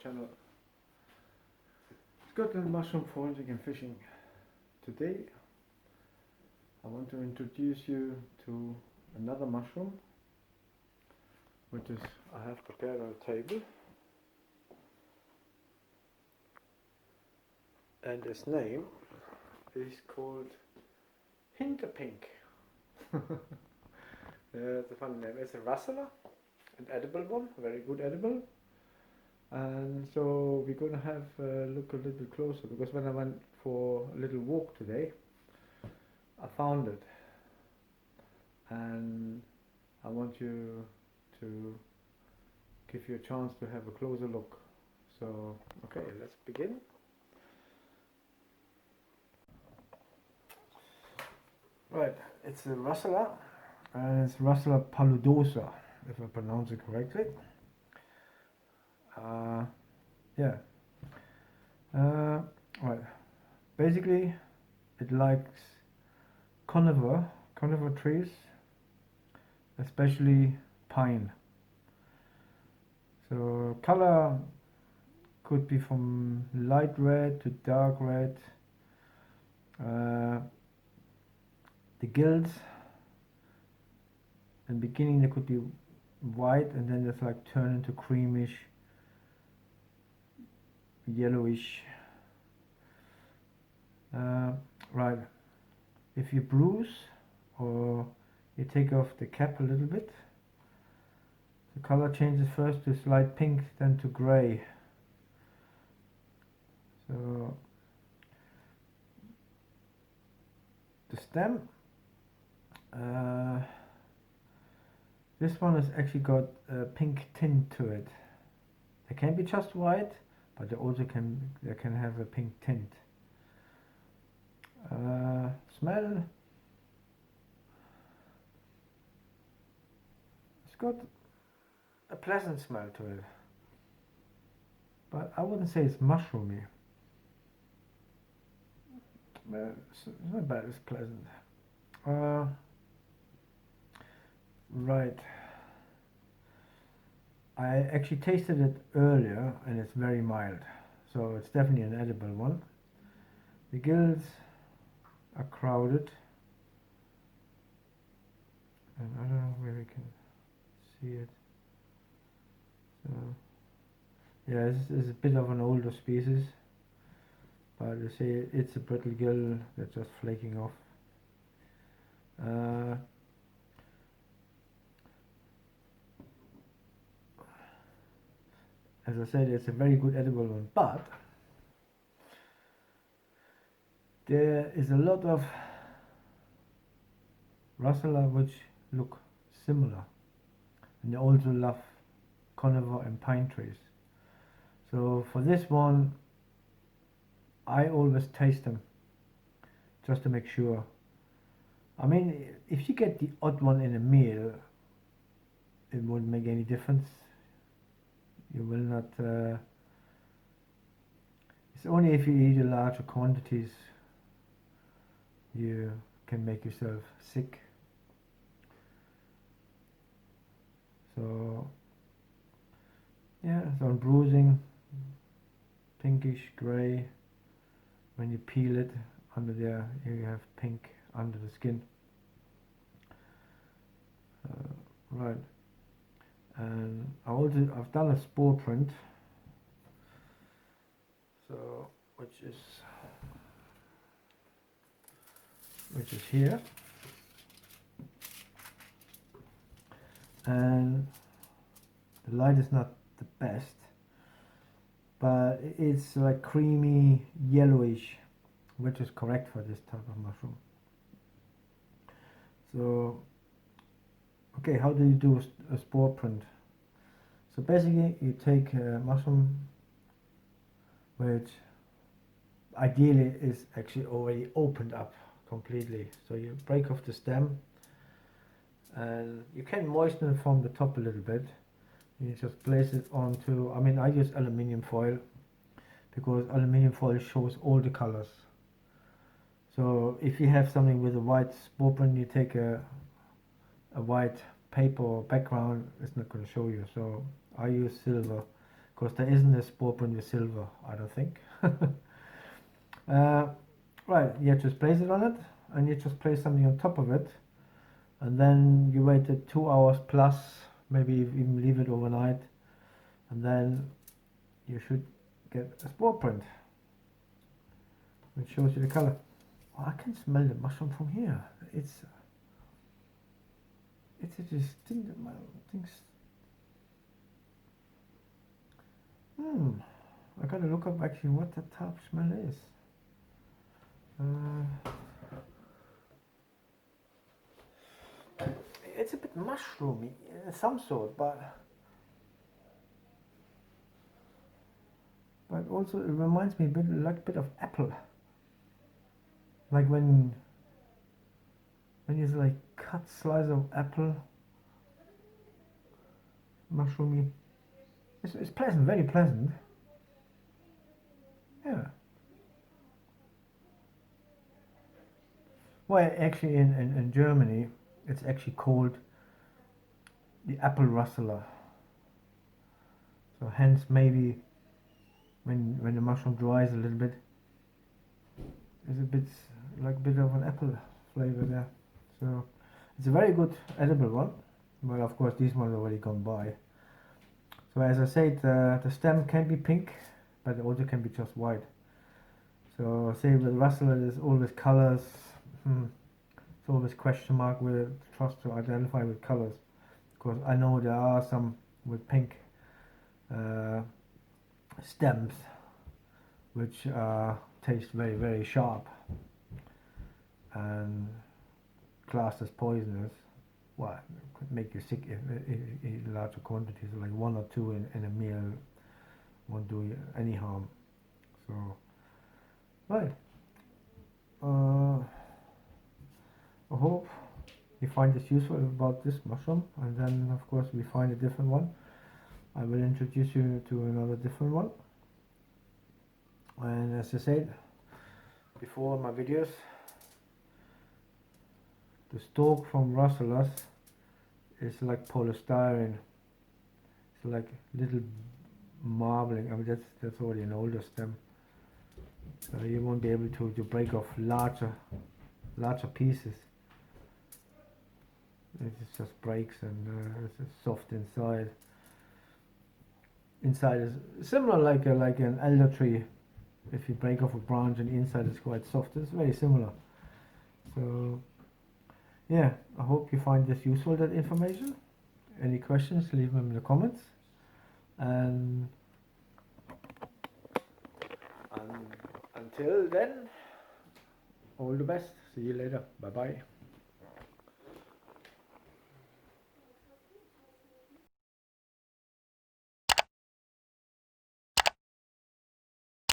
channel. Scotland Mushroom Foraging and Fishing. Today I want to introduce you to another mushroom, which is I have prepared on a table, and its name is called Hintapink. It's a funny name. It's a Russula, an edible one, very good edible. And so we're going to have a look a little closer, because when I went for a little walk today, I found it, and I want you to give you a chance to have a closer look. So okay, let's begin. Right, it's a Russula, and it's Russula Paludosa, if I pronounce it correctly. Right. Basically, it likes conifer trees, especially pine. So color could be from light red to dark red. The gills, in the beginning they could be white, and then it's like turn into creamish, yellowish. Right, if you bruise or you take off the cap a little bit, the color changes first to slight pink, then to gray. So the stem, this one has actually got a pink tint to it. They can be just white, but they also can have a pink tint. Smell, it's got a pleasant smell to it, but I wouldn't say it's mushroomy. It's not bad, it's pleasant. Right, I actually tasted it earlier and it's very mild, so it's definitely an edible one. The gills are crowded, and I don't know where we can see it. So yeah, this is a bit of an older species, but you see it's a brittle gill that's just flaking off. As I said, it's a very good edible one, but there is a lot of Russula which look similar, and they also love conifer and pine trees. So for this one, I always taste them just to make sure. I mean, if you get the odd one in a meal, it won't make any difference. You will not. It's only if you eat in larger quantities you can make yourself sick. So yeah, so on bruising, pinkish gray. When you peel it, under there you have pink under the skin. Right, and I've done a spore print, so which is here, and the light is not the best, but it's like creamy yellowish, which is correct for this type of mushroom. So okay, how do you do a spore print? So basically you take a mushroom which ideally is actually already opened up completely. So you break off the stem, and you can moisten it from the top a little bit. You just place it onto, I mean I use aluminium foil, because aluminium foil shows all the colors. So if you have something with a white spore print, you take a white paper or background, it's not going to show you. So I use silver because there isn't a spore print with silver, I don't think. Right, you just place it on it, and you just place something on top of it, and then you wait 2 hours plus, maybe even leave it overnight, and then you should get a spore print, which shows you the color. Oh, I can smell the mushroom from here. It's a distinct things. I gotta look up actually what the top smell is. It's a bit mushroomy, some sort, but also it reminds me a bit like a bit of apple, like when you like cut slice of apple, mushroomy. It's pleasant, very pleasant. Yeah. Well, actually, in Germany, it's actually called the apple Russula. So hence maybe when the mushroom dries a little bit, there's a bit like a bit of an apple flavor there. So it's a very good edible one. But of course, these ones are already gone by. So as I said, the stem can be pink, but it also can be just white. So say with Russula, there's always colors. It's always question mark with trust to identify with colors. Because I know there are some with pink stems which taste very, very sharp and classed as poisonous. Well, it could make you sick if in larger quantities, like 1 or 2 in a meal won't do you any harm. So, right. I hope you find this useful about this mushroom, and then of course we find a different one. I will introduce you to another different one. And as I said before in my videos, the stalk from Russulas is like polystyrene. It's like little marbling. I mean that's already an older stem. So you won't be able to break off larger pieces. It just breaks and it's soft inside. Inside is similar like an elder tree. If you break off a branch and the inside is quite soft, it's very similar. So yeah, I hope you find this useful, that information. Any questions, leave them in the comments. And until then, all the best. See you later. Bye bye.